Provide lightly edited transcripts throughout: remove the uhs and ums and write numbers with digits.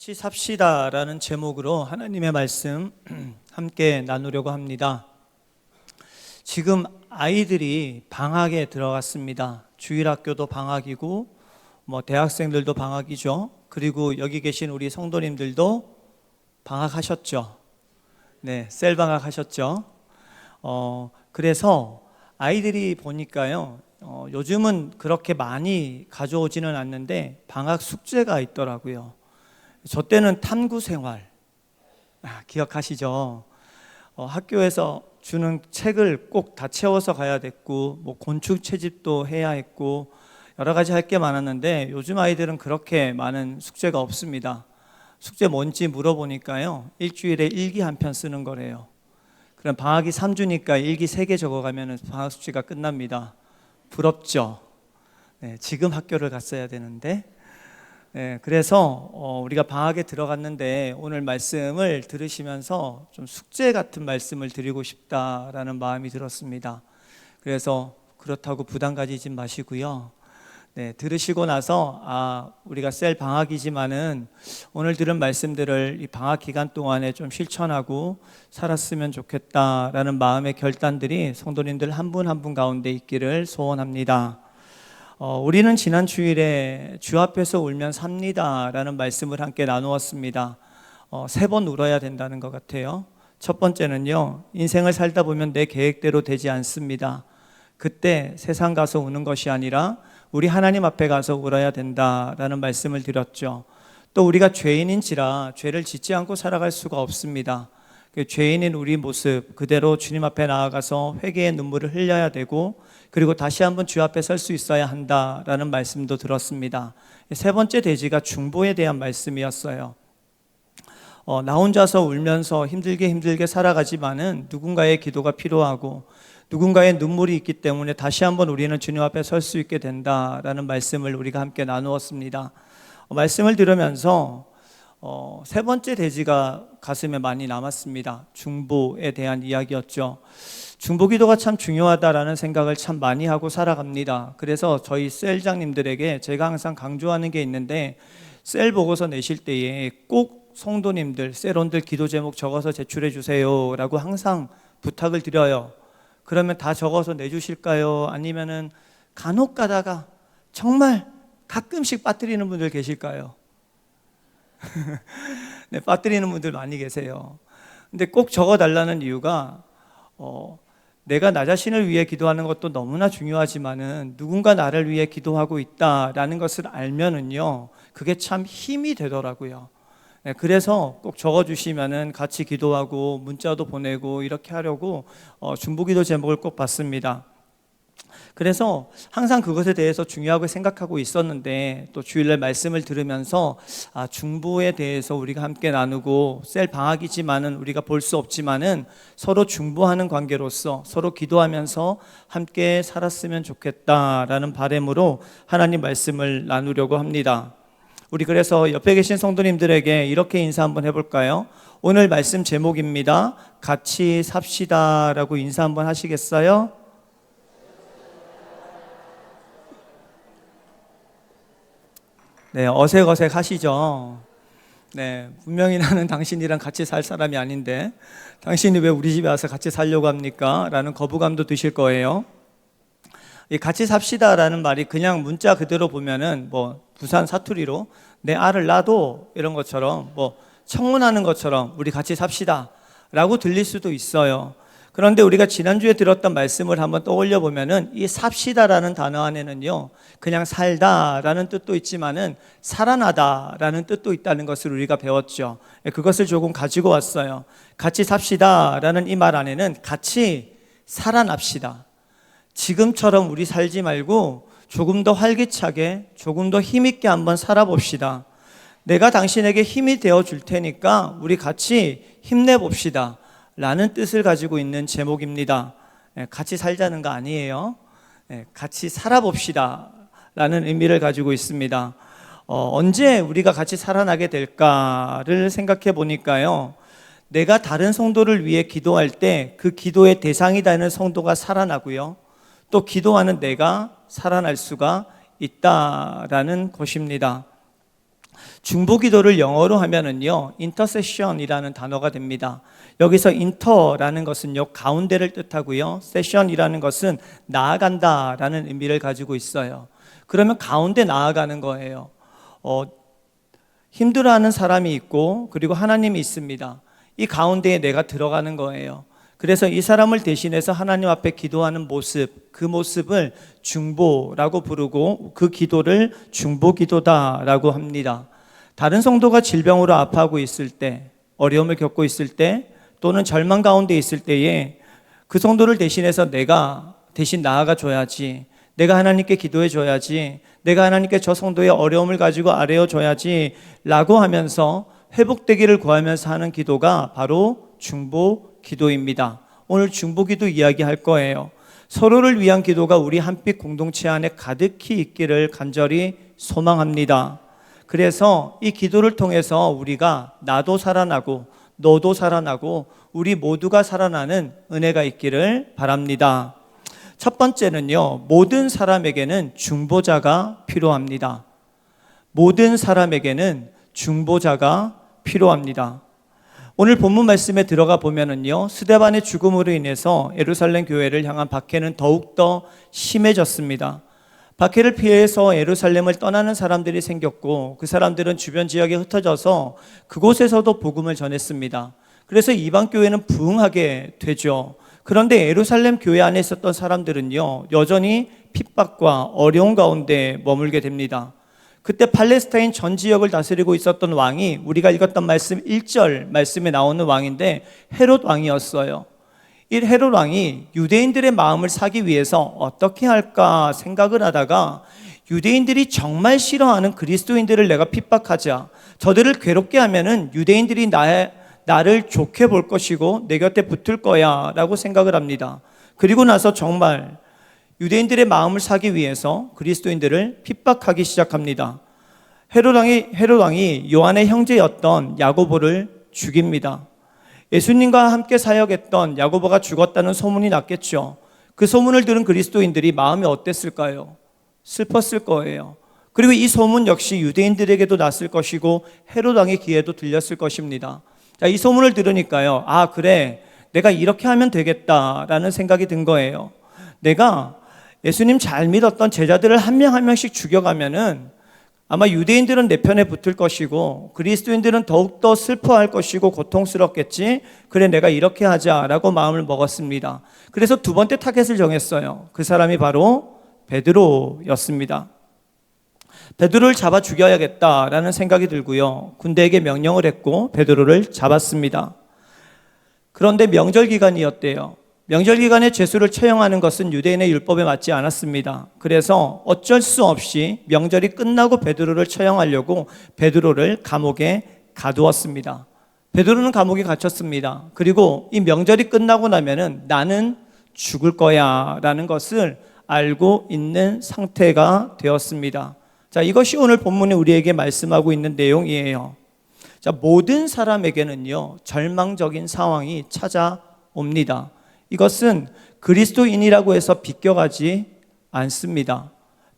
같이 삽시다라는 제목으로 하나님의 말씀 함께 나누려고 합니다. 지금 아이들이 방학에 들어갔습니다. 주일학교도 방학이고 대학생들도 방학이죠. 그리고 여기 계신 우리 성도님들도 방학하셨죠. 네, 셀방학 하셨죠. 그래서 아이들이 보니까요, 요즘은 그렇게 많이 가져오지는 않는데 방학 숙제가 있더라고요. 저 때는 탐구 생활, 기억하시죠? 학교에서 주는 책을 꼭 다 채워서 가야 됐고, 곤충 채집도 해야 했고, 여러 가지 할 게 많았는데 요즘 아이들은 그렇게 많은 숙제가 없습니다. 숙제 뭔지 물어보니까요, 일주일에 일기 한 편 쓰는 거래요. 그럼 방학이 3주니까 일기 3개 적어가면 방학 숙제가 끝납니다. 부럽죠? 네, 지금 학교를 갔어야 되는데. 네, 그래서 우리가 방학에 들어갔는데 오늘 말씀을 들으시면서 좀 숙제 같은 말씀을 드리고 싶다라는 마음이 들었습니다. 그래서 그렇다고 부담 가지지 마시고요. 네, 들으시고 나서 우리가 셀 방학이지만은 오늘 들은 말씀들을 이 방학 기간 동안에 좀 실천하고 살았으면 좋겠다라는 마음의 결단들이 성도님들 한 분 한 분 가운데 있기를 소원합니다. 우리는 지난 주일에 주 앞에서 울면 삽니다 라는 말씀을 함께 나누었습니다. 3번 울어야 된다는 것 같아요. 첫 번째는요, 인생을 살다 보면 내 계획대로 되지 않습니다. 그때 세상 가서 우는 것이 아니라 우리 하나님 앞에 가서 울어야 된다라는 말씀을 드렸죠. 또 우리가 죄인인지라 죄를 짓지 않고 살아갈 수가 없습니다. 죄인인 우리 모습 그대로 주님 앞에 나아가서 회개의 눈물을 흘려야 되고, 그리고 다시 한번 주 앞에 설 수 있어야 한다라는 말씀도 들었습니다. 세 번째 대지가 중보에 대한 말씀이었어요. 나 혼자서 울면서 힘들게 살아가지만은 누군가의 기도가 필요하고 누군가의 눈물이 있기 때문에 다시 한번 우리는 주님 앞에 설 수 있게 된다라는 말씀을 우리가 함께 나누었습니다. 말씀을 들으면서 세 번째 대지가 가슴에 많이 남았습니다. 중보에 대한 이야기였죠. 중보 기도가 참 중요하다라는 생각을 참 많이 하고 살아갑니다. 그래서 저희 셀장님들에게 제가 항상 강조하는 게 있는데, 셀 보고서 내실 때에 꼭 성도님들, 셀원들 기도 제목 적어서 제출해 주세요 라고 항상 부탁을 드려요. 그러면 다 적어서 내주실까요? 아니면은 간혹 가다가 정말 가끔씩 빠뜨리는 분들 계실까요? 네, 빠뜨리는 분들 많이 계세요. 근데 꼭 적어달라는 이유가 내가 나 자신을 위해 기도하는 것도 너무나 중요하지만은 누군가 나를 위해 기도하고 있다라는 것을 알면은요, 그게 참 힘이 되더라고요. 네, 그래서 꼭 적어주시면은 같이 기도하고 문자도 보내고 이렇게 하려고 중보기도 제목을 꼭 봤습니다. 그래서 항상 그것에 대해서 중요하게 생각하고 있었는데, 또 주일날 말씀을 들으면서 중보에 대해서 우리가 함께 나누고, 셀 방학이지만은 우리가 볼 수 없지만은 서로 중보하는 관계로서 서로 기도하면서 함께 살았으면 좋겠다라는 바람으로 하나님 말씀을 나누려고 합니다. 우리 그래서 옆에 계신 성도님들에게 이렇게 인사 한번 해볼까요? 오늘 말씀 제목입니다. 같이 삽시다 라고 인사 한번 하시겠어요? 네, 어색어색 하시죠? 네, 분명히 나는 당신이랑 같이 살 사람이 아닌데 당신이 왜 우리 집에 와서 같이 살려고 합니까? 라는 거부감도 드실 거예요. 이 같이 삽시다 라는 말이 그냥 문자 그대로 보면은 부산 사투리로 내 알을 놔도 이런 것처럼 청문하는 것처럼 우리 같이 삽시다 라고 들릴 수도 있어요. 그런데 우리가 지난주에 들었던 말씀을 한번 떠올려 보면은 이 삽시다라는 단어 안에는요, 그냥 살다라는 뜻도 있지만은 살아나다라는 뜻도 있다는 것을 우리가 배웠죠. 그것을 조금 가지고 왔어요. 같이 삽시다라는 이 말 안에는 같이 살아납시다. 지금처럼 우리 살지 말고 조금 더 활기차게, 조금 더 힘있게 한번 살아봅시다. 내가 당신에게 힘이 되어 줄 테니까 우리 같이 힘내봅시다 라는 뜻을 가지고 있는 제목입니다. 같이 살자는 거 아니에요. 같이 살아봅시다 라는 의미를 가지고 있습니다. 언제 우리가 같이 살아나게 될까를 생각해 보니까요, 내가 다른 성도를 위해 기도할 때 그 기도의 대상이 되는 성도가 살아나고요, 또 기도하는 내가 살아날 수가 있다라는 것입니다. 중보기도를 영어로 하면은요, intercession이라는 단어가 됩니다. 여기서 inter라는 것은요, 가운데를 뜻하고요, session이라는 것은 나아간다라는 의미를 가지고 있어요. 그러면 가운데 나아가는 거예요. 힘들어하는 사람이 있고 그리고 하나님이 있습니다. 이 가운데에 내가 들어가는 거예요. 그래서 이 사람을 대신해서 하나님 앞에 기도하는 모습, 그 모습을 중보라고 부르고 그 기도를 중보기도다라고 합니다. 다른 성도가 질병으로 아파하고 있을 때, 어려움을 겪고 있을 때, 또는 절망 가운데 있을 때에 그 성도를 대신해서 내가 대신 나아가 줘야지, 내가 하나님께 기도해 줘야지, 내가 하나님께 저 성도의 어려움을 가지고 아뢰어 줘야지 라고 하면서 회복되기를 구하면서 하는 기도가 바로 중보 기도입니다. 오늘 중보 기도 이야기할 거예요. 서로를 위한 기도가 우리 한빛 공동체 안에 가득히 있기를 간절히 소망합니다. 그래서 이 기도를 통해서 우리가 나도 살아나고 너도 살아나고 우리 모두가 살아나는 은혜가 있기를 바랍니다. 첫 번째는요, 모든 사람에게는 중보자가 필요합니다. 모든 사람에게는 중보자가 필요합니다. 오늘 본문 말씀에 들어가 보면은요, 스데반의 죽음으로 인해서 예루살렘 교회를 향한 박해는 더욱더 심해졌습니다. 박해를 피해서 예루살렘을 떠나는 사람들이 생겼고 그 사람들은 주변 지역에 흩어져서 그곳에서도 복음을 전했습니다. 그래서 이방 교회는 부흥하게 되죠. 그런데 예루살렘 교회 안에 있었던 사람들은요, 여전히 핍박과 어려운 가운데 머물게 됩니다. 그때 팔레스타인 전 지역을 다스리고 있었던 왕이 우리가 읽었던 말씀 1절 말씀에 나오는 왕인데 헤롯 왕이었어요. 이 헤롯 왕이 유대인들의 마음을 사기 위해서 어떻게 할까 생각을 하다가 유대인들이 정말 싫어하는 그리스도인들을 내가 핍박하자, 저들을 괴롭게 하면은 유대인들이 나를 좋게 볼 것이고 내 곁에 붙을 거야 라고 생각을 합니다. 그리고 나서 정말 유대인들의 마음을 사기 위해서 그리스도인들을 핍박하기 시작합니다. 헤롯 왕이 요한의 형제였던 야고보를 죽입니다. 예수님과 함께 사역했던 야고보가 죽었다는 소문이 났겠죠. 그 소문을 들은 그리스도인들이 마음이 어땠을까요? 슬펐을 거예요. 그리고 이 소문 역시 유대인들에게도 났을 것이고 헤롯 왕의 귀에도 들렸을 것입니다. 자, 이 소문을 들으니까요, 아 그래, 내가 이렇게 하면 되겠다라는 생각이 든 거예요. 내가 예수님 잘 믿었던 제자들을 한 명 한 명씩 죽여가면은 아마 유대인들은 내 편에 붙을 것이고 그리스도인들은 더욱더 슬퍼할 것이고 고통스럽겠지. 그래, 내가 이렇게 하자라고 마음을 먹었습니다. 그래서 두 번째 타겟을 정했어요. 그 사람이 바로 베드로였습니다. 베드로를 잡아 죽여야겠다라는 생각이 들고요, 군대에게 명령을 했고 베드로를 잡았습니다. 그런데 명절 기간이었대요. 명절 기간에 죄수를 처형하는 것은 유대인의 율법에 맞지 않았습니다. 그래서 어쩔 수 없이 명절이 끝나고 베드로를 처형하려고 베드로를 감옥에 가두었습니다. 베드로는 감옥에 갇혔습니다. 그리고 이 명절이 끝나고 나면은 나는 죽을 거야 라는 것을 알고 있는 상태가 되었습니다. 자, 이것이 오늘 본문에 우리에게 말씀하고 있는 내용이에요. 자, 모든 사람에게는요, 절망적인 상황이 찾아옵니다. 이것은 그리스도인이라고 해서 비껴가지 않습니다.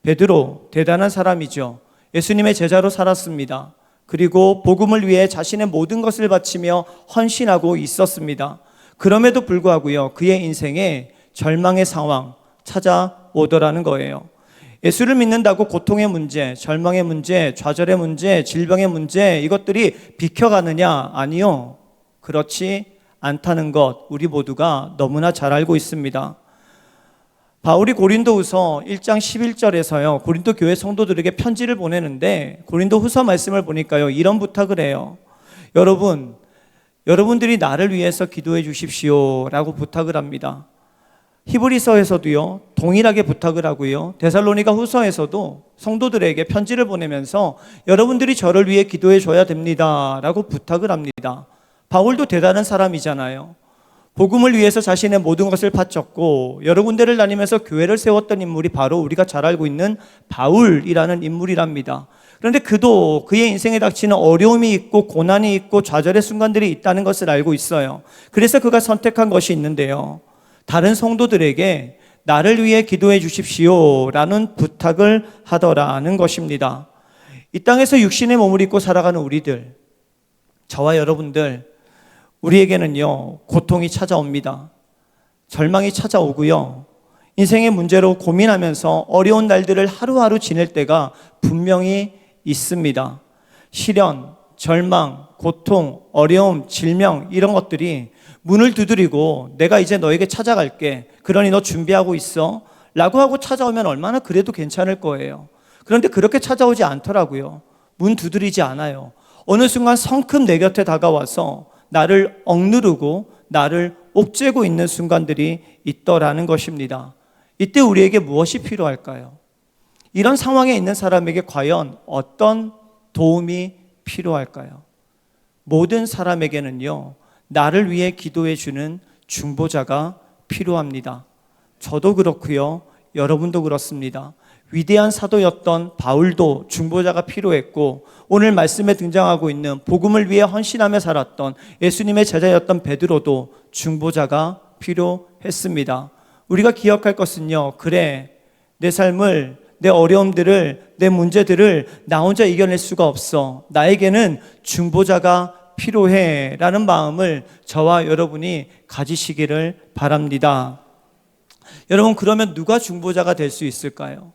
베드로 대단한 사람이죠. 예수님의 제자로 살았습니다. 그리고 복음을 위해 자신의 모든 것을 바치며 헌신하고 있었습니다. 그럼에도 불구하고요, 그의 인생에 절망의 상황 찾아오더라는 거예요. 예수를 믿는다고 고통의 문제, 절망의 문제, 좌절의 문제, 질병의 문제, 이것들이 비켜가느냐? 아니요, 그렇지 않다는 것 우리 모두가 너무나 잘 알고 있습니다. 바울이 고린도후서 1장 11절에서요, 고린도 교회 성도들에게 편지를 보내는데 고린도후서 말씀을 보니까요, 이런 부탁을 해요. 여러분들이 나를 위해서 기도해 주십시오 라고 부탁을 합니다. 히브리서에서도요, 동일하게 부탁을 하고요, 데살로니가 후서에서도 성도들에게 편지를 보내면서 여러분들이 저를 위해 기도해 줘야 됩니다 라고 부탁을 합니다. 바울도 대단한 사람이잖아요. 복음을 위해서 자신의 모든 것을 바쳤고 여러 군데를 다니면서 교회를 세웠던 인물이 바로 우리가 잘 알고 있는 바울이라는 인물이랍니다. 그런데 그도 그의 인생에 닥치는 어려움이 있고 고난이 있고 좌절의 순간들이 있다는 것을 알고 있어요. 그래서 그가 선택한 것이 있는데요, 다른 성도들에게 나를 위해 기도해 주십시오 라는 부탁을 하더라는 것입니다. 이 땅에서 육신의 몸을 입고 살아가는 우리들, 저와 여러분들, 우리에게는요, 고통이 찾아옵니다. 절망이 찾아오고요. 인생의 문제로 고민하면서 어려운 날들을 하루하루 지낼 때가 분명히 있습니다. 시련, 절망, 고통, 어려움, 질병 이런 것들이 문을 두드리고 내가 이제 너에게 찾아갈게. 그러니 너 준비하고 있어. 라고 하고 찾아오면 얼마나 그래도 괜찮을 거예요. 그런데 그렇게 찾아오지 않더라고요. 문 두드리지 않아요. 어느 순간 성큼 내 곁에 다가와서 나를 억누르고 나를 옥죄고 있는 순간들이 있더라는 것입니다. 이때 우리에게 무엇이 필요할까요? 이런 상황에 있는 사람에게 과연 어떤 도움이 필요할까요? 모든 사람에게는요, 나를 위해 기도해 주는 중보자가 필요합니다. 저도 그렇고요, 여러분도 그렇습니다. 위대한 사도였던 바울도 중보자가 필요했고, 오늘 말씀에 등장하고 있는 복음을 위해 헌신하며 살았던 예수님의 제자였던 베드로도 중보자가 필요했습니다. 우리가 기억할 것은요, 그래, 내 삶을, 내 어려움들을, 내 문제들을 나 혼자 이겨낼 수가 없어. 나에게는 중보자가 필요해 라는 마음을 저와 여러분이 가지시기를 바랍니다. 여러분, 그러면 누가 중보자가 될 수 있을까요?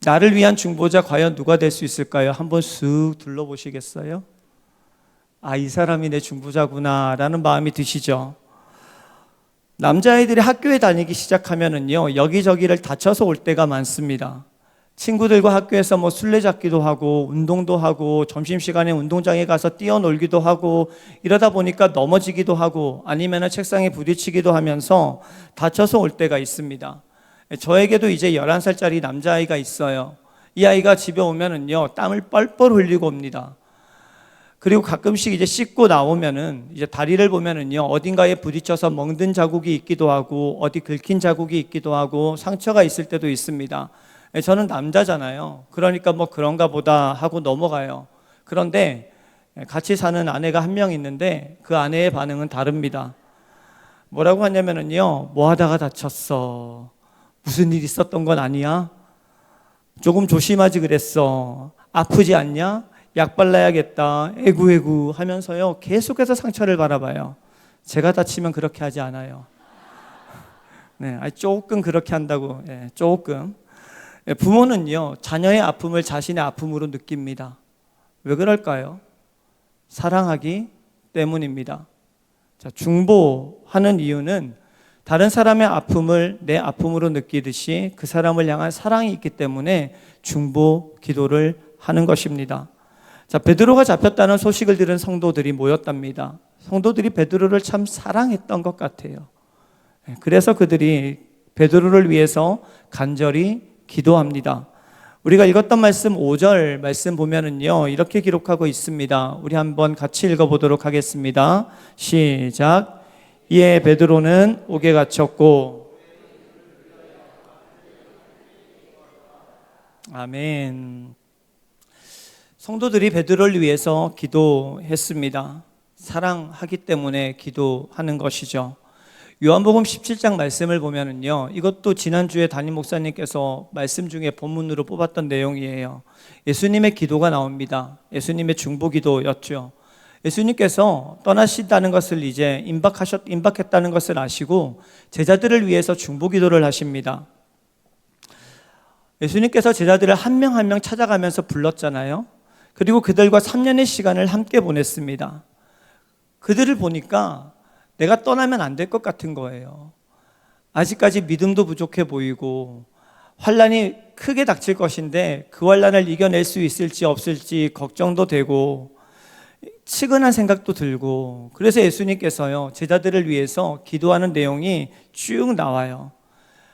나를 위한 중보자 과연 누가 될 수 있을까요? 한번 쓱 둘러보시겠어요? 아, 이 사람이 내 중보자구나 라는 마음이 드시죠? 남자아이들이 학교에 다니기 시작하면은요, 여기저기를 다쳐서 올 때가 많습니다. 친구들과 학교에서 뭐 술래잡기도 하고 운동도 하고 점심시간에 운동장에 가서 뛰어놀기도 하고 이러다 보니까 넘어지기도 하고 아니면은 책상에 부딪히기도 하면서 다쳐서 올 때가 있습니다. 저에게도 이제 11살짜리 남자아이가 있어요. 이 아이가 집에 오면은요, 땀을 뻘뻘 흘리고 옵니다. 그리고 가끔씩 이제 씻고 나오면은 이제 다리를 보면은요, 어딘가에 부딪혀서 멍든 자국이 있기도 하고 어디 긁힌 자국이 있기도 하고 상처가 있을 때도 있습니다. 저는 남자잖아요. 그러니까 뭐 그런가 보다 하고 넘어가요. 그런데 같이 사는 아내가 한 명 있는데 그 아내의 반응은 다릅니다. 뭐라고 하냐면은요, 뭐 하다가 다쳤어. 무슨 일 있었던 건 아니야? 조금 조심하지 그랬어. 아프지 않냐? 약 발라야겠다. 에구에구 하면서요, 계속해서 상처를 바라봐요. 제가 다치면 그렇게 하지 않아요. 네, 조금 그렇게 한다고. 네, 조금. 부모는요, 자녀의 아픔을 자신의 아픔으로 느낍니다. 왜 그럴까요? 사랑하기 때문입니다. 자, 중보하는 이유는 다른 사람의 아픔을 내 아픔으로 느끼듯이 그 사람을 향한 사랑이 있기 때문에 중보 기도를 하는 것입니다. 자, 베드로가 잡혔다는 소식을 들은 성도들이 모였답니다. 성도들이 베드로를 참 사랑했던 것 같아요. 그래서 그들이 베드로를 위해서 간절히 기도합니다. 우리가 읽었던 말씀 5절 말씀 보면은요, 이렇게 기록하고 있습니다. 우리 한번 같이 읽어보도록 하겠습니다. 시작. 이에 베드로는 옥에 갇혔고. 아멘. 성도들이 베드로를 위해서 기도했습니다. 사랑하기 때문에 기도하는 것이죠. 요한복음 17장 말씀을 보면은요, 이것도 지난주에 담임 목사님께서 말씀 중에 본문으로 뽑았던 내용이에요. 예수님의 기도가 나옵니다. 예수님의 중보 기도였죠. 예수님께서 떠나신다는 것을 이제 임박했다는 것을 아시고 제자들을 위해서 중보 기도를 하십니다. 예수님께서 제자들을 한 명 한 명 찾아가면서 불렀잖아요. 그리고 그들과 3년의 시간을 함께 보냈습니다. 그들을 보니까 내가 떠나면 안 될 것 같은 거예요. 아직까지 믿음도 부족해 보이고 환난이 크게 닥칠 것인데 그 환난을 이겨낼 수 있을지 없을지 걱정도 되고 측은한 생각도 들고, 그래서 예수님께서요, 제자들을 위해서 기도하는 내용이 쭉 나와요.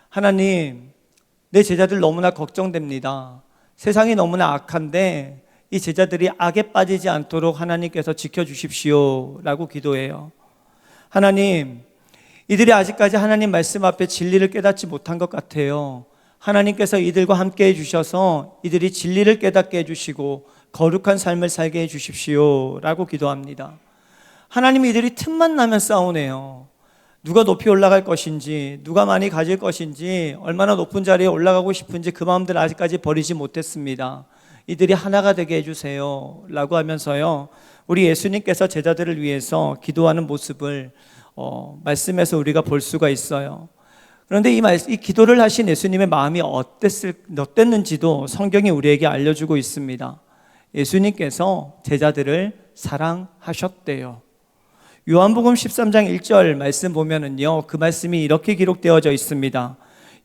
하나님, 내 제자들 너무나 걱정됩니다. 세상이 너무나 악한데 이 제자들이 악에 빠지지 않도록 하나님께서 지켜주십시오 라고 기도해요. 하나님, 이들이 아직까지 하나님 말씀 앞에 진리를 깨닫지 못한 것 같아요. 하나님께서 이들과 함께 해주셔서 이들이 진리를 깨닫게 해주시고 거룩한 삶을 살게 해주십시오 라고 기도합니다. 하나님, 이들이 틈만 나면 싸우네요. 누가 높이 올라갈 것인지, 누가 많이 가질 것인지, 얼마나 높은 자리에 올라가고 싶은지 그 마음들 아직까지 버리지 못했습니다. 이들이 하나가 되게 해주세요 라고 하면서요, 우리 예수님께서 제자들을 위해서 기도하는 모습을 말씀에서 우리가 볼 수가 있어요. 그런데 이 기도를 하신 예수님의 마음이 어땠는지도 성경이 우리에게 알려주고 있습니다. 예수님께서 제자들을 사랑하셨대요. 요한복음 13장 1절 말씀 보면은요, 그 말씀이 이렇게 기록되어져 있습니다.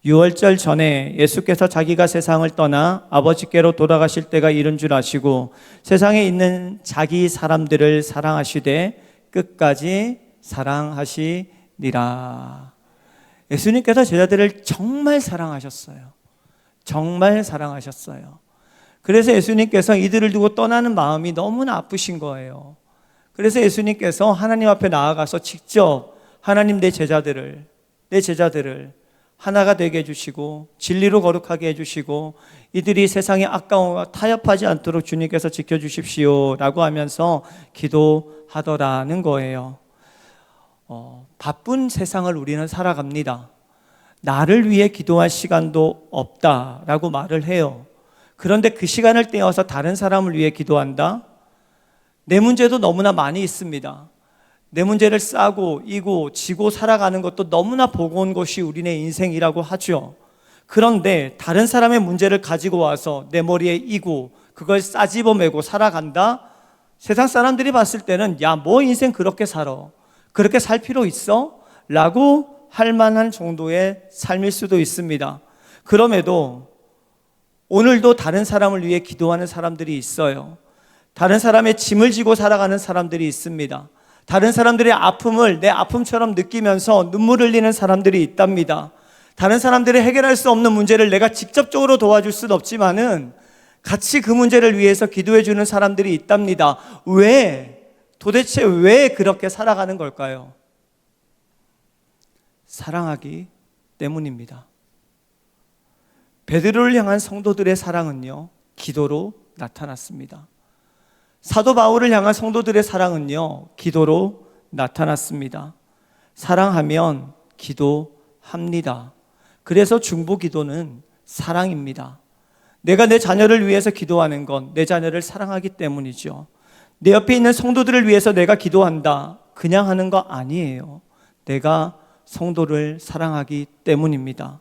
유월절 전에 예수께서 자기가 세상을 떠나 아버지께로 돌아가실 때가 이른 줄 아시고 세상에 있는 자기 사람들을 사랑하시되 끝까지 사랑하시니라. 예수님께서 제자들을 정말 사랑하셨어요. 정말 사랑하셨어요. 그래서 예수님께서 이들을 두고 떠나는 마음이 너무나 아프신 거예요. 그래서 예수님께서 하나님 앞에 나아가서 직접 하나님 내 제자들을 하나가 되게 해주시고 진리로 거룩하게 해주시고 이들이 세상에 아까움과 타협하지 않도록 주님께서 지켜주십시오 라고 하면서 기도하더라는 거예요. 바쁜 세상을 우리는 살아갑니다. 나를 위해 기도할 시간도 없다라고 말을 해요. 그런데 그 시간을 떼어서 다른 사람을 위해 기도한다? 내 문제도 너무나 많이 있습니다. 내 문제를 싸고 이고 지고 살아가는 것도 너무나 버거운 것이 우리네 인생이라고 하죠. 그런데 다른 사람의 문제를 가지고 와서 내 머리에 이고 그걸 싸집어매고 살아간다? 세상 사람들이 봤을 때는 야, 뭐 인생 그렇게 살아? 그렇게 살 필요 있어? 라고 할 만한 정도의 삶일 수도 있습니다. 그럼에도 오늘도 다른 사람을 위해 기도하는 사람들이 있어요. 다른 사람의 짐을 지고 살아가는 사람들이 있습니다. 다른 사람들의 아픔을 내 아픔처럼 느끼면서 눈물 흘리는 사람들이 있답니다. 다른 사람들이 해결할 수 없는 문제를 내가 직접적으로 도와줄 수는 없지만은 같이 그 문제를 위해서 기도해 주는 사람들이 있답니다. 도대체 왜 그렇게 살아가는 걸까요? 사랑하기 때문입니다. 베드로를 향한 성도들의 사랑은요, 기도로 나타났습니다. 사도 바울을 향한 성도들의 사랑은요, 기도로 나타났습니다. 사랑하면 기도합니다. 그래서 중보 기도는 사랑입니다. 내가 내 자녀를 위해서 기도하는 건 내 자녀를 사랑하기 때문이죠. 내 옆에 있는 성도들을 위해서 내가 기도한다, 그냥 하는 거 아니에요. 내가 성도를 사랑하기 때문입니다.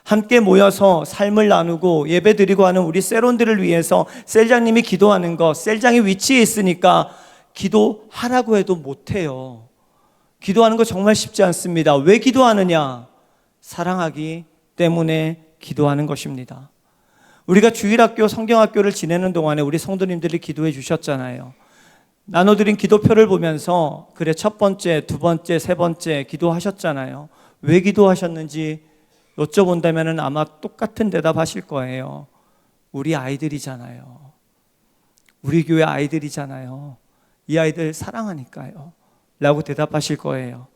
함께 모여서 삶을 나누고 예배드리고 하는 우리 셀원들을 위해서 셀장님이 기도하는 것, 셀장이 위치에 있으니까 기도하라고 해도 못해요. 기도하는 거 정말 쉽지 않습니다. 왜 기도하느냐? 사랑하기 때문에 기도하는 것입니다. 우리가 주일학교, 성경학교를 지내는 동안에 우리 성도님들이 기도해 주셨잖아요. 나눠드린 기도표를 보면서 그래, 첫 번째, 두 번째, 세 번째 기도하셨잖아요. 왜 기도하셨는지 여쭤본다면 아마 똑같은 대답 하실 거예요. 우리 아이들이잖아요. 우리 교회 아이들이잖아요. 이 아이들 사랑하니까요 라고 대답하실 거예요.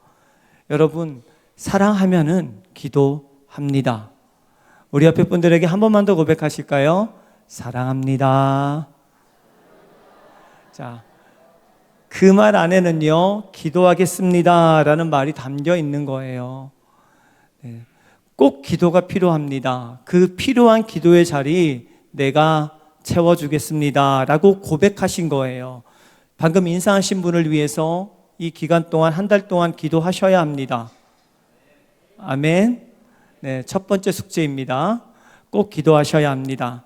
여러분, 사랑하면은 기도합니다. 우리 옆에 분들에게 한 번만 더 고백하실까요? 사랑합니다. 자, 그 말 안에는요, 기도하겠습니다 라는 말이 담겨 있는 거예요. 네. 꼭 기도가 필요합니다. 그 필요한 기도의 자리 내가 채워주겠습니다 라고 고백하신 거예요. 방금 인사하신 분을 위해서 이 기간 동안, 한 달 동안 기도하셔야 합니다. 아멘. 네, 첫 번째 숙제입니다. 꼭 기도하셔야 합니다.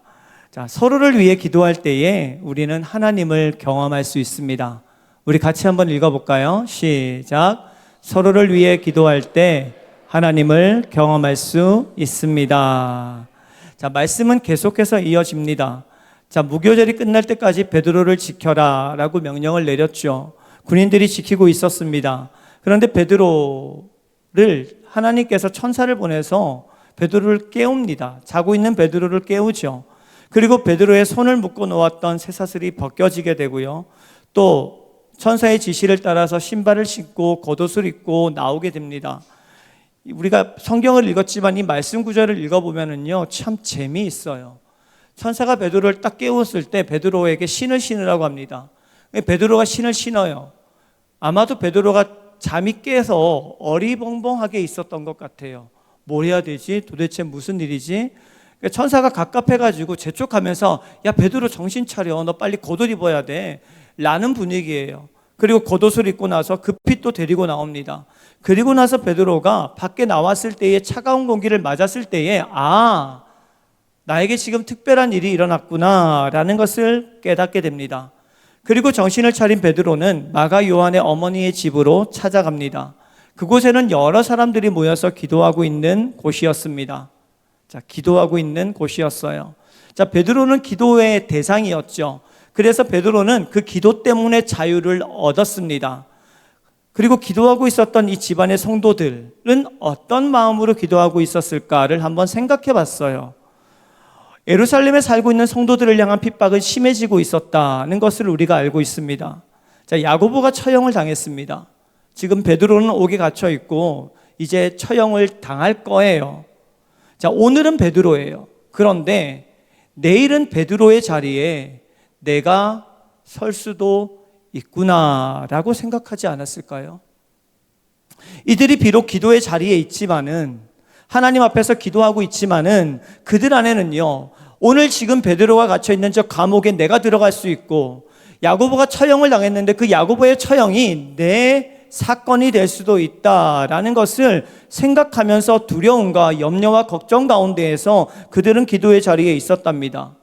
자, 서로를 위해 기도할 때에 우리는 하나님을 경험할 수 있습니다. 우리 같이 한번 읽어볼까요? 시작. 서로를 위해 기도할 때 하나님을 경험할 수 있습니다. 자, 말씀은 계속해서 이어집니다. 자, 무교절이 끝날 때까지 베드로를 지켜라 라고 명령을 내렸죠. 군인들이 지키고 있었습니다. 그런데 베드로를 하나님께서 천사를 보내서 베드로를 깨웁니다. 자고 있는 베드로를 깨우죠. 그리고 베드로의 손을 묶어 놓았던 쇠사슬이 벗겨지게 되고요. 또 천사의 지시를 따라서 신발을 신고 겉옷을 입고 나오게 됩니다. 우리가 성경을 읽었지만 이 말씀 구절을 읽어보면은요, 참 재미있어요. 천사가 베드로를 딱 깨웠을 때 베드로에게 신을 신으라고 합니다. 베드로가 신을 신어요. 아마도 베드로가 잠이 깨서 어리벙벙하게 있었던 것 같아요. 뭘 해야 되지? 도대체 무슨 일이지? 천사가 갑갑해가지고 재촉하면서 야 베드로 정신 차려, 너 빨리 겉옷 입어야 돼 라는 분위기예요. 그리고 겉옷을 입고 나서 급히 또 데리고 나옵니다. 그리고 나서 베드로가 밖에 나왔을 때에 차가운 공기를 맞았을 때에 나에게 지금 특별한 일이 일어났구나 라는 것을 깨닫게 됩니다. 그리고 정신을 차린 베드로는 마가 요한의 어머니의 집으로 찾아갑니다. 그곳에는 여러 사람들이 모여서 기도하고 있는 곳이었습니다. 자, 기도하고 있는 곳이었어요. 자, 베드로는 기도의 대상이었죠. 그래서 베드로는 그 기도 때문에 자유를 얻었습니다. 그리고 기도하고 있었던 이 집안의 성도들은 어떤 마음으로 기도하고 있었을까를 한번 생각해 봤어요. 예루살렘에 살고 있는 성도들을 향한 핍박은 심해지고 있었다는 것을 우리가 알고 있습니다. 자, 야고보가 처형을 당했습니다. 지금 베드로는 옥에 갇혀 있고 이제 처형을 당할 거예요. 자, 오늘은 베드로예요. 그런데 내일은 베드로의 자리에 내가 설 수도 있구나라고 생각하지 않았을까요? 이들이 비록 기도의 자리에 있지만은, 하나님 앞에서 기도하고 있지만은 그들 안에는요, 오늘 지금 베드로가 갇혀 있는 저 감옥에 내가 들어갈 수 있고, 야고보가 처형을 당했는데 그 야고보의 처형이 내 사건이 될 수도 있다라는 것을 생각하면서 두려움과 염려와 걱정 가운데에서 그들은 기도의 자리에 있었답니다.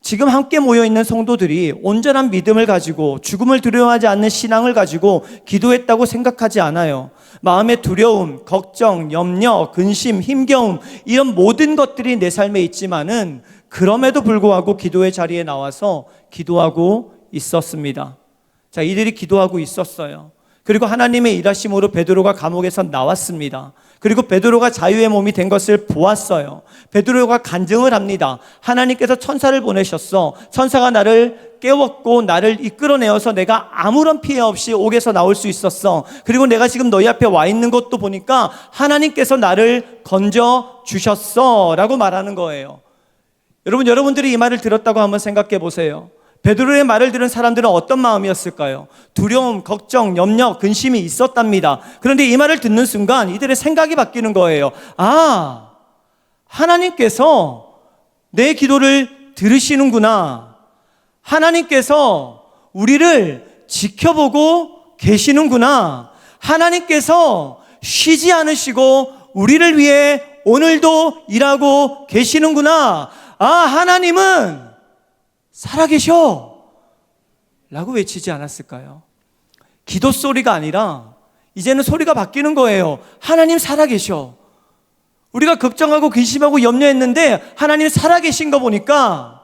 지금 함께 모여있는 성도들이 온전한 믿음을 가지고 죽음을 두려워하지 않는 신앙을 가지고 기도했다고 생각하지 않아요. 마음의 두려움, 걱정, 염려, 근심, 힘겨움, 이런 모든 것들이 내 삶에 있지만은 그럼에도 불구하고 기도의 자리에 나와서 기도하고 있었습니다. 자, 이들이 기도하고 있었어요. 그리고 하나님의 일하심으로 베드로가 감옥에서 나왔습니다. 그리고 베드로가 자유의 몸이 된 것을 보았어요. 베드로가 간증을 합니다. 하나님께서 천사를 보내셨어. 천사가 나를 깨웠고 나를 이끌어내어서 내가 아무런 피해 없이 옥에서 나올 수 있었어. 그리고 내가 지금 너희 앞에 와 있는 것도 보니까 하나님께서 나를 건져 주셨어 라고 말하는 거예요. 여러분들이 이 말을 들었다고 한번 생각해 보세요. 베드로의 말을 들은 사람들은 어떤 마음이었을까요? 두려움, 걱정, 염려, 근심이 있었답니다. 그런데 이 말을 듣는 순간 이들의 생각이 바뀌는 거예요. 하나님께서 내 기도를 들으시는구나. 하나님께서 우리를 지켜보고 계시는구나. 하나님께서 쉬지 않으시고 우리를 위해 오늘도 일하고 계시는구나. 하나님은 살아계셔 라고 외치지 않았을까요? 기도 소리가 아니라 이제는 소리가 바뀌는 거예요. 하나님 살아계셔. 우리가 걱정하고 근심하고 염려했는데 하나님 살아계신 거 보니까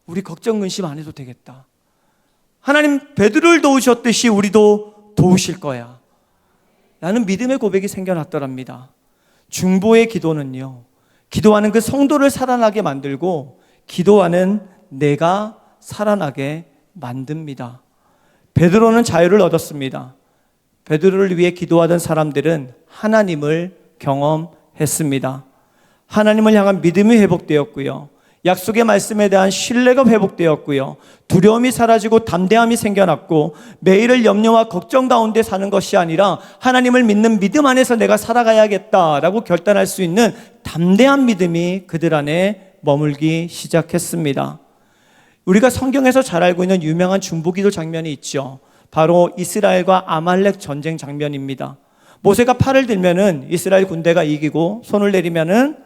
우리 걱정 근심 안 해도 되겠다. 하나님 베드로를 도우셨듯이 우리도 도우실 거야 라는 믿음의 고백이 생겨났더랍니다. 중보의 기도는요, 기도하는 그 성도를 살아나게 만들고 기도하는 내가 살아나게 만듭니다. 베드로는 자유를 얻었습니다. 베드로를 위해 기도하던 사람들은 하나님을 경험했습니다. 하나님을 향한 믿음이 회복되었고요, 약속의 말씀에 대한 신뢰가 회복되었고요, 두려움이 사라지고 담대함이 생겨났고, 매일을 염려와 걱정 가운데 사는 것이 아니라 하나님을 믿는 믿음 안에서 내가 살아가야겠다라고 결단할 수 있는 담대한 믿음이 그들 안에 머물기 시작했습니다. 우리가 성경에서 잘 알고 있는 유명한 중보기도 장면이 있죠. 바로 이스라엘과 아말렉 전쟁 장면입니다. 모세가 팔을 들면은 이스라엘 군대가 이기고 손을 내리면은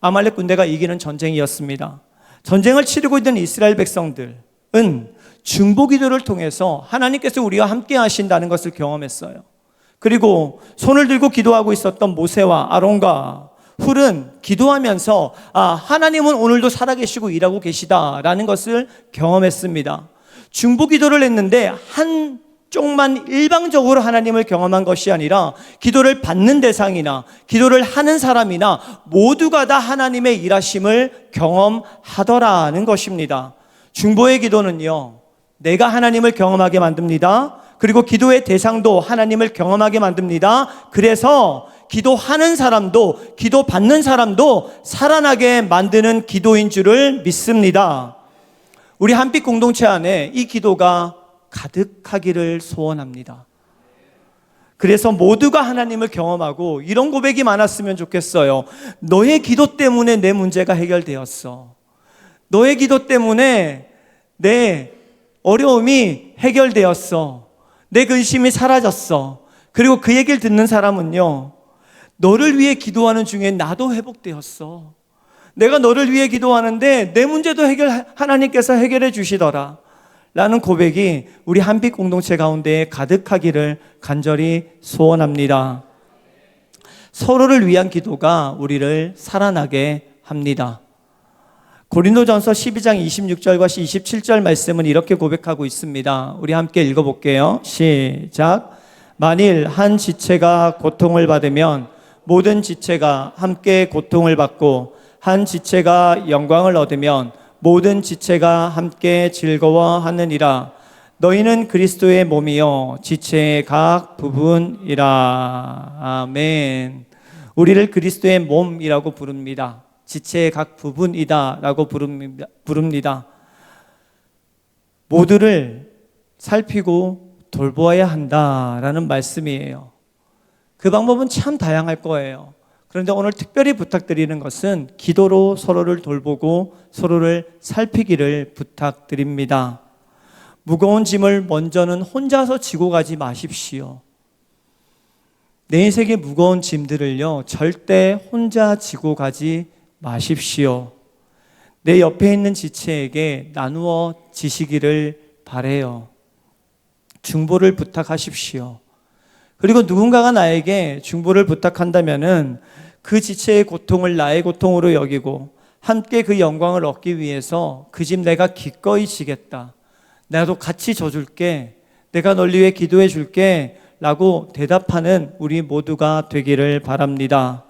아말렉 군대가 이기는 전쟁이었습니다. 전쟁을 치르고 있는 이스라엘 백성들은 중보기도를 통해서 하나님께서 우리와 함께 하신다는 것을 경험했어요. 그리고 손을 들고 기도하고 있었던 모세와 아론과 훌은 기도하면서 하나님은 오늘도 살아계시고 일하고 계시다라는 것을 경험했습니다. 중보기도를 했는데 한쪽만 일방적으로 하나님을 경험한 것이 아니라 기도를 받는 대상이나 기도를 하는 사람이나 모두가 다 하나님의 일하심을 경험하더라는 것입니다. 중보의 기도는요, 내가 하나님을 경험하게 만듭니다. 그리고 기도의 대상도 하나님을 경험하게 만듭니다. 그래서 기도하는 사람도 기도 받는 사람도 살아나게 만드는 기도인 줄을 믿습니다. 우리 한빛 공동체 안에 이 기도가 가득하기를 소원합니다. 그래서 모두가 하나님을 경험하고 이런 고백이 많았으면 좋겠어요. 너의 기도 때문에 내 문제가 해결되었어. 너의 기도 때문에 내 어려움이 해결되었어. 내 근심이 사라졌어. 그리고 그 얘기를 듣는 사람은요, 너를 위해 기도하는 중에 나도 회복되었어. 내가 너를 위해 기도하는데 내 문제도 하나님께서 해결해 주시더라 라는 고백이 우리 한빛 공동체 가운데 가득하기를 간절히 소원합니다. 서로를 위한 기도가 우리를 살아나게 합니다. 고린도전서 12장 26절과 27절 말씀은 이렇게 고백하고 있습니다. 우리 함께 읽어볼게요. 시작. 만일 한 지체가 고통을 받으면 모든 지체가 함께 고통을 받고, 한 지체가 영광을 얻으면 모든 지체가 함께 즐거워하느니라. 너희는 그리스도의 몸이요 지체의 각 부분이라. 아멘. 우리를 그리스도의 몸이라고 부릅니다. 지체의 각 부분이다 라고 부릅니다. 모두를 살피고 돌보아야 한다라는 말씀이에요. 그 방법은 참 다양할 거예요. 그런데 오늘 특별히 부탁드리는 것은 기도로 서로를 돌보고 서로를 살피기를 부탁드립니다. 무거운 짐을 먼저는 혼자서 지고 가지 마십시오. 내 인생의 무거운 짐들을요, 절대 혼자 지고 가지 마십시오. 내 옆에 있는 지체에게 나누어 지시기를 바라요. 중보를 부탁하십시오. 그리고 누군가가 나에게 중보를 부탁한다면은 그 지체의 고통을 나의 고통으로 여기고 함께 그 영광을 얻기 위해서 그 짐 내가 기꺼이 지겠다. 나도 같이 져줄게. 내가 널 위해 기도해 줄게. 라고 대답하는 우리 모두가 되기를 바랍니다.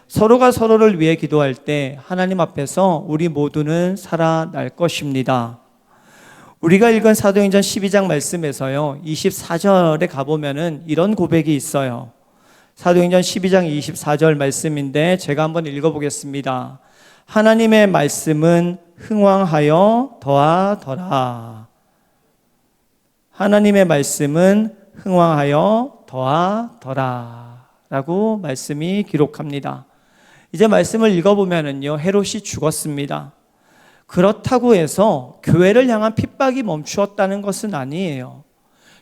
서로가 서로를 위해 기도할 때 하나님 앞에서 우리 모두는 살아날 것입니다. 우리가 읽은 사도행전 12장 말씀에서요, 24절에 가보면은 이런 고백이 있어요. 사도행전 12장 24절 말씀인데 제가 한번 읽어보겠습니다. 하나님의 말씀은 흥왕하여 더하더라. 하나님의 말씀은 흥왕하여 더하더라 라고 말씀이 기록합니다. 이제 말씀을 읽어보면은요, 헤롯이 죽었습니다. 그렇다고 해서 교회를 향한 핍박이 멈추었다는 것은 아니에요.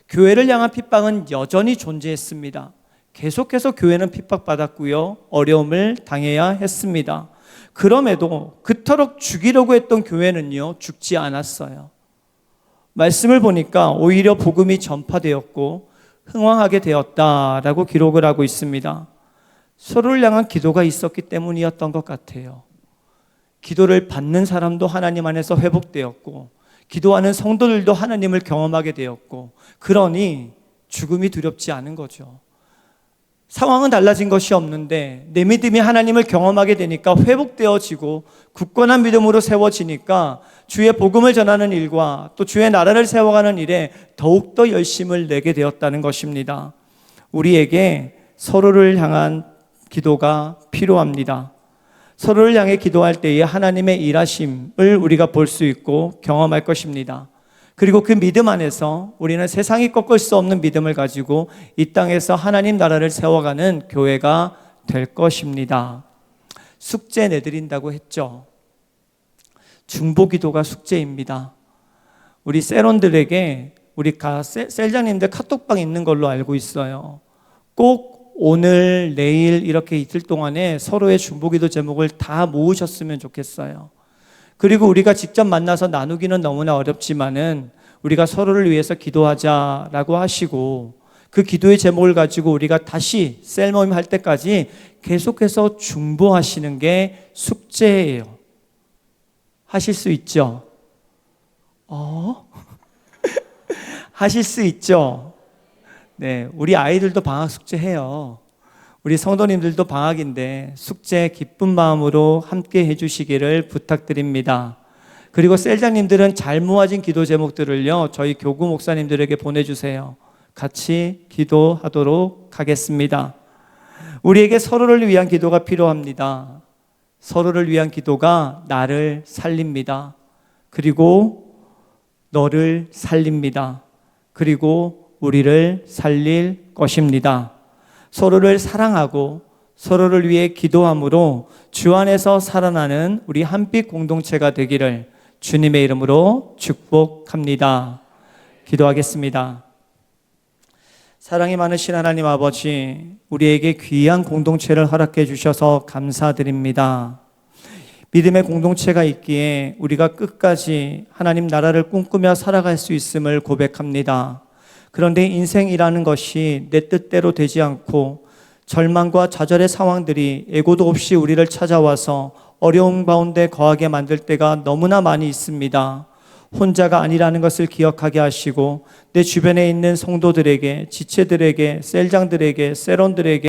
교회를 향한 핍박은 여전히 존재했습니다. 계속해서 교회는 핍박받았고요, 어려움을 당해야 했습니다. 그럼에도 그토록 죽이려고 했던 교회는요, 죽지 않았어요. 말씀을 보니까 오히려 복음이 전파되었고 흥왕하게 되었다라고 기록을 하고 있습니다. 서로를 향한 기도가 있었기 때문이었던 것 같아요. 기도를 받는 사람도 하나님 안에서 회복되었고, 기도하는 성도들도 하나님을 경험하게 되었고, 그러니 죽음이 두렵지 않은 거죠. 상황은 달라진 것이 없는데 내 믿음이 하나님을 경험하게 되니까 회복되어지고 굳건한 믿음으로 세워지니까 주의 복음을 전하는 일과 또 주의 나라를 세워가는 일에 더욱더 열심을 내게 되었다는 것입니다. 우리에게 서로를 향한 기도가 필요합니다. 서로를 향해 기도할 때에 하나님의 일하심을 우리가 볼 수 있고 경험할 것입니다. 그리고 그 믿음 안에서 우리는 세상이 꺾을 수 없는 믿음을 가지고 이 땅에서 하나님 나라를 세워가는 교회가 될 것입니다. 숙제 내드린다고 했죠. 중보기도가 숙제입니다. 우리 셀원들에게 우리 셀장님들 카톡방 있는 걸로 알고 있어요. 꼭 오늘, 내일 이렇게 이틀 동안에 서로의 중보기도 제목을 다 모으셨으면 좋겠어요. 그리고 우리가 직접 만나서 나누기는 너무나 어렵지만은 우리가 서로를 위해서 기도하자라고 하시고 그 기도의 제목을 가지고 우리가 다시 셀 모임 할 때까지 계속해서 중보하시는 게 숙제예요. 하실 수 있죠? 하실 수 있죠? 네, 우리 아이들도 방학 숙제해요. 우리 성도님들도 방학인데 숙제 기쁜 마음으로 함께 해주시기를 부탁드립니다. 그리고 셀장님들은 잘 모아진 기도 제목들을요, 저희 교구 목사님들에게 보내주세요. 같이 기도하도록 하겠습니다. 우리에게 서로를 위한 기도가 필요합니다. 서로를 위한 기도가 나를 살립니다. 그리고 너를 살립니다. 그리고 우리를 살릴 것입니다. 서로를 사랑하고 서로를 위해 기도함으로 주 안에서 살아나는 우리 한빛 공동체가 되기를 주님의 이름으로 축복합니다. 기도하겠습니다. 사랑이 많으신 하나님 아버지, 우리에게 귀한 공동체를 허락해 주셔서 감사드립니다. 믿음의 공동체가 있기에 우리가 끝까지 하나님 나라를 꿈꾸며 살아갈 수 있음을 고백합니다. 그런데 인생이라는 것이 내 뜻대로 되지 않고 절망과 좌절의 상황들이 예고도 없이 우리를 찾아와서 어려움 가운데 거하게 만들 때가 너무나 많이 있습니다. 혼자가 아니라는 것을 기억하게 하시고 내 주변에 있는 성도들에게, 지체들에게, 셀장들에게, 세론들에게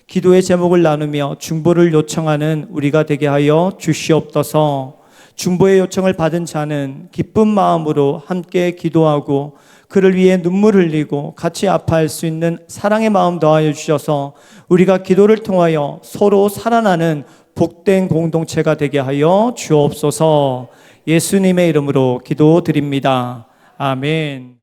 기도의 제목을 나누며 중보를 요청하는 우리가 되게 하여 주시옵소서. 중보의 요청을 받은 자는 기쁜 마음으로 함께 기도하고 그를 위해 눈물 흘리고 같이 아파할 수 있는 사랑의 마음 더하여 주셔서 우리가 기도를 통하여 서로 살아나는 복된 공동체가 되게 하여 주옵소서. 예수님의 이름으로 기도드립니다. 아멘.